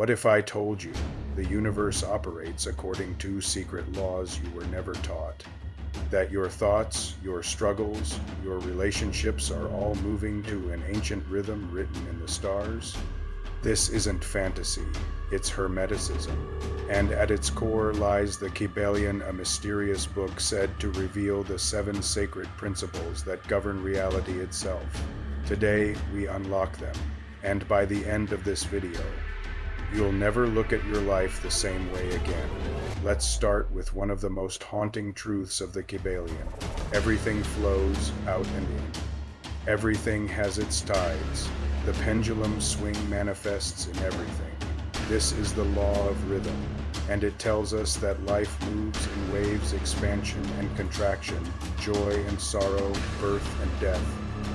What if I told you the universe operates according to secret laws you were never taught? That your thoughts, your struggles, your relationships are all moving to an ancient rhythm written in the stars? This isn't fantasy, it's Hermeticism. And at its core lies the Kybalion, a mysterious book said to reveal the 7 sacred principles that govern reality itself. Today, we unlock them, and by the end of this video, you'll never look at your life the same way again. Let's start with one of the most haunting truths of the Kybalion. Everything flows out and in. Everything has its tides. The pendulum swing manifests in everything. This is the law of rhythm, and it tells us that life moves in waves, expansion and contraction, joy and sorrow, birth and death.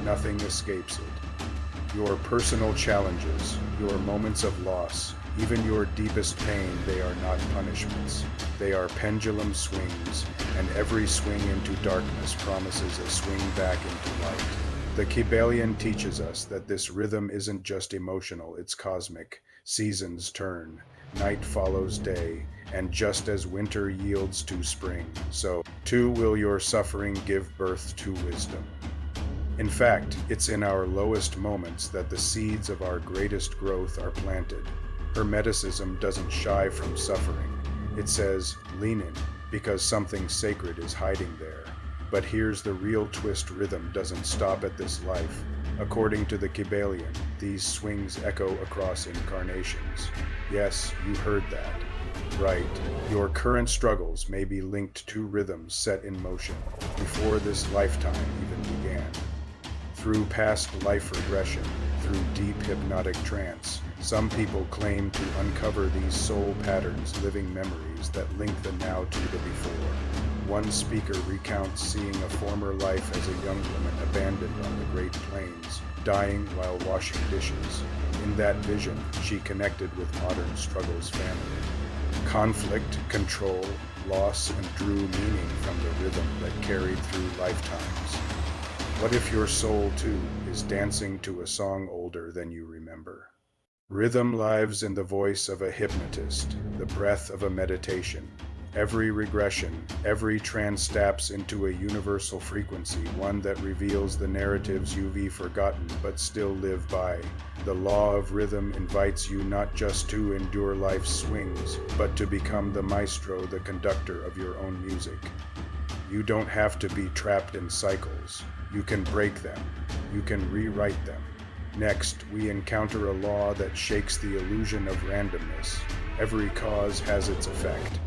Nothing escapes it. Your personal challenges, your moments of loss, even your deepest pain, they are not punishments. They are pendulum swings, and every swing into darkness promises a swing back into light. The Kybalion teaches us that this rhythm isn't just emotional, it's cosmic. Seasons turn, night follows day, and just as winter yields to spring, so too will your suffering give birth to wisdom. In fact, it's in our lowest moments that the seeds of our greatest growth are planted. Hermeticism doesn't shy from suffering. It says, lean in, because something sacred is hiding there. But here's the real twist: rhythm doesn't stop at this life. According to the Kybalion, these swings echo across incarnations. Yes, you heard that. Right, your current struggles may be linked to rhythms set in motion before this lifetime even began. Through past life regression, through deep hypnotic trance, some people claim to uncover these soul patterns, living memories that link the now to the before. One speaker recounts seeing a former life as a young woman abandoned on the Great Plains, dying while washing dishes. In that vision, she connected with modern struggles family. Conflict, control, loss, and drew meaning from the rhythm that carried through lifetimes. What if your soul, too, is dancing to a song older than you remember? Rhythm lives in the voice of a hypnotist, the breath of a meditation. Every regression, every trance taps into a universal frequency, one that reveals the narratives you've forgotten but still live by. The law of rhythm invites you not just to endure life's swings, but to become the maestro, the conductor of your own music. You don't have to be trapped in cycles. You can break them. You can rewrite them. Next, we encounter a law that shakes the illusion of randomness. Every cause has its effect.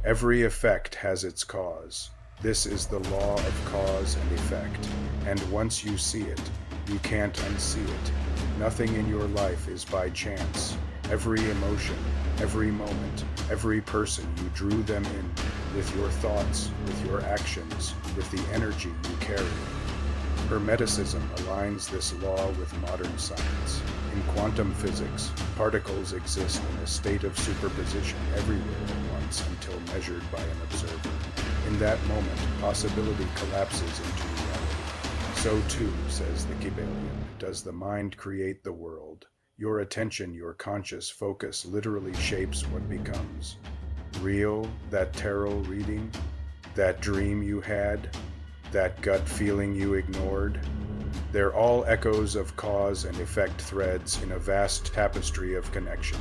Every effect has its cause. This is the law of cause and effect. And once you see it, you can't unsee it. Nothing in your life is by chance. Every emotion, every moment, every person, you drew them in with your thoughts, with your actions, with the energy you carry. Hermeticism aligns this law with modern science. In quantum physics, particles exist in a state of superposition everywhere at once until measured by an observer. In that moment, possibility collapses into reality. So too, says the Kybalion, does the mind create the world. Your attention, your conscious focus literally shapes what becomes. Real, that tarot reading, that dream you had, that gut feeling you ignored. They're all echoes of cause and effect, threads in a vast tapestry of connection.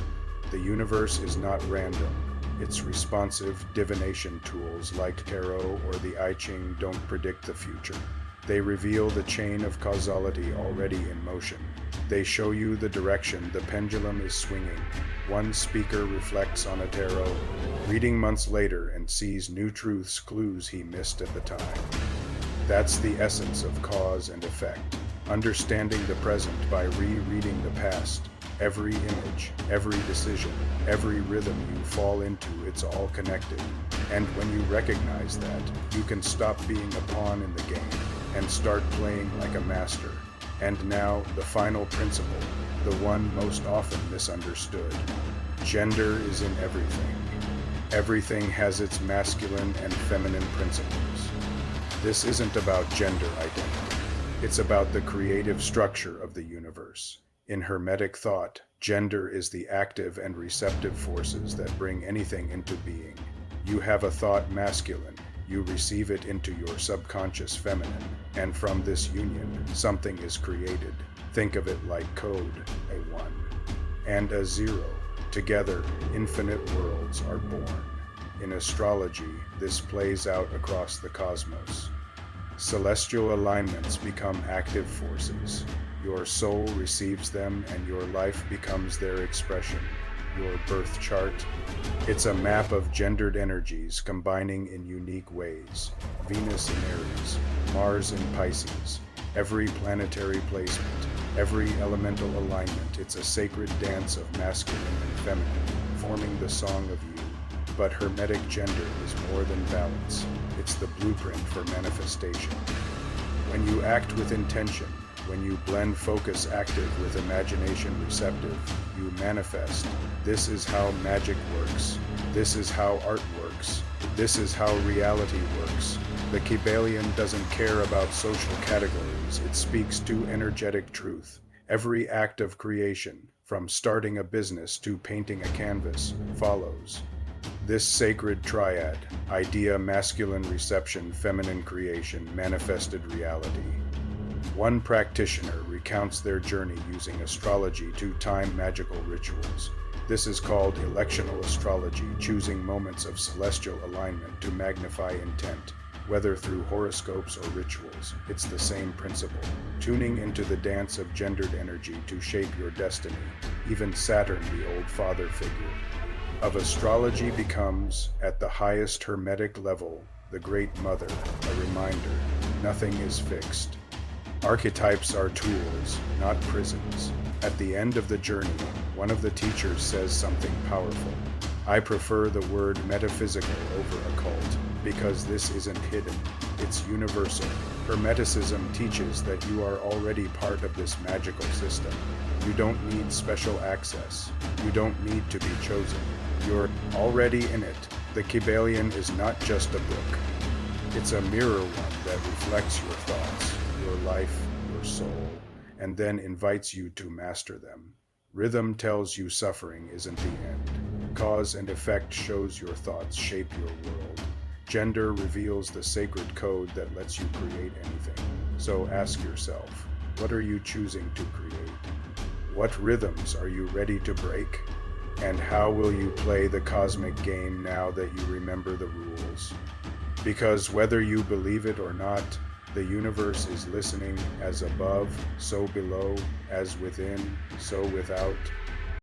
The universe is not random. Its responsive divination tools like tarot or the I Ching don't predict the future. They reveal the chain of causality already in motion. They show you the direction the pendulum is swinging. One speaker reflects on a tarot reading months later and sees new truths, clues he missed at the time. That's the essence of cause and effect. Understanding the present by rereading the past. Every image, every decision, every rhythm you fall into, it's all connected. And when you recognize that, you can stop being a pawn in the game and start playing like a master. And now, the final principle, the one most often misunderstood. Gender is in everything. Everything has its masculine and feminine principles. This isn't about gender identity. It's about the creative structure of the universe. In Hermetic thought, Gender is the active and receptive forces that bring anything into being. You have a thought masculine, you receive it into your subconscious feminine, and from this union, something is created. Think of it like code, a 1 and a 0. Together, infinite worlds are born. In astrology, this plays out across the cosmos. Celestial alignments become active forces. Your soul receives them and your life becomes their expression. Your birth chart, it's a map of gendered energies combining in unique ways. Venus in Aries, Mars in Pisces, every planetary placement, every elemental alignment, it's a sacred dance of masculine and feminine, forming the song of you. But Hermetic gender is more than balance. It's the blueprint for manifestation. When you act with intention, when you blend focus active with imagination receptive, you manifest. This is how magic works. This is how art works. This is how reality works. The Kybalion doesn't care about social categories. It speaks to energetic truth. Every act of creation, from starting a business to painting a canvas, follows this sacred triad: idea, masculine reception, feminine creation, manifested reality. One practitioner recounts their journey using astrology to time magical rituals. This is called electional astrology, choosing moments of celestial alignment to magnify intent. Whether through horoscopes or rituals, it's the same principle. Tuning into the dance of gendered energy to shape your destiny. Even Saturn, the old father figure of astrology, becomes, at the highest Hermetic level, the Great Mother, a reminder: nothing is fixed. Archetypes are tools, not prisons. At the end of the journey, one of the teachers says something powerful. I prefer the word metaphysical over occult, because this isn't hidden, it's universal. Hermeticism teaches that you are already part of this magical system. You don't need special access. You don't need to be chosen. You're already in it. The Kybalion is not just a book. It's a mirror one that reflects your thoughts, your life, your soul, and then invites you to master them. Rhythm tells you suffering isn't the end. Cause and effect shows your thoughts shape your world. Gender reveals the sacred code that lets you create anything. So ask yourself, what are you choosing to create? What rhythms are you ready to break? And how will you play the cosmic game now that you remember the rules? Because whether you believe it or not, the universe is listening. As above, so below, as within, so without.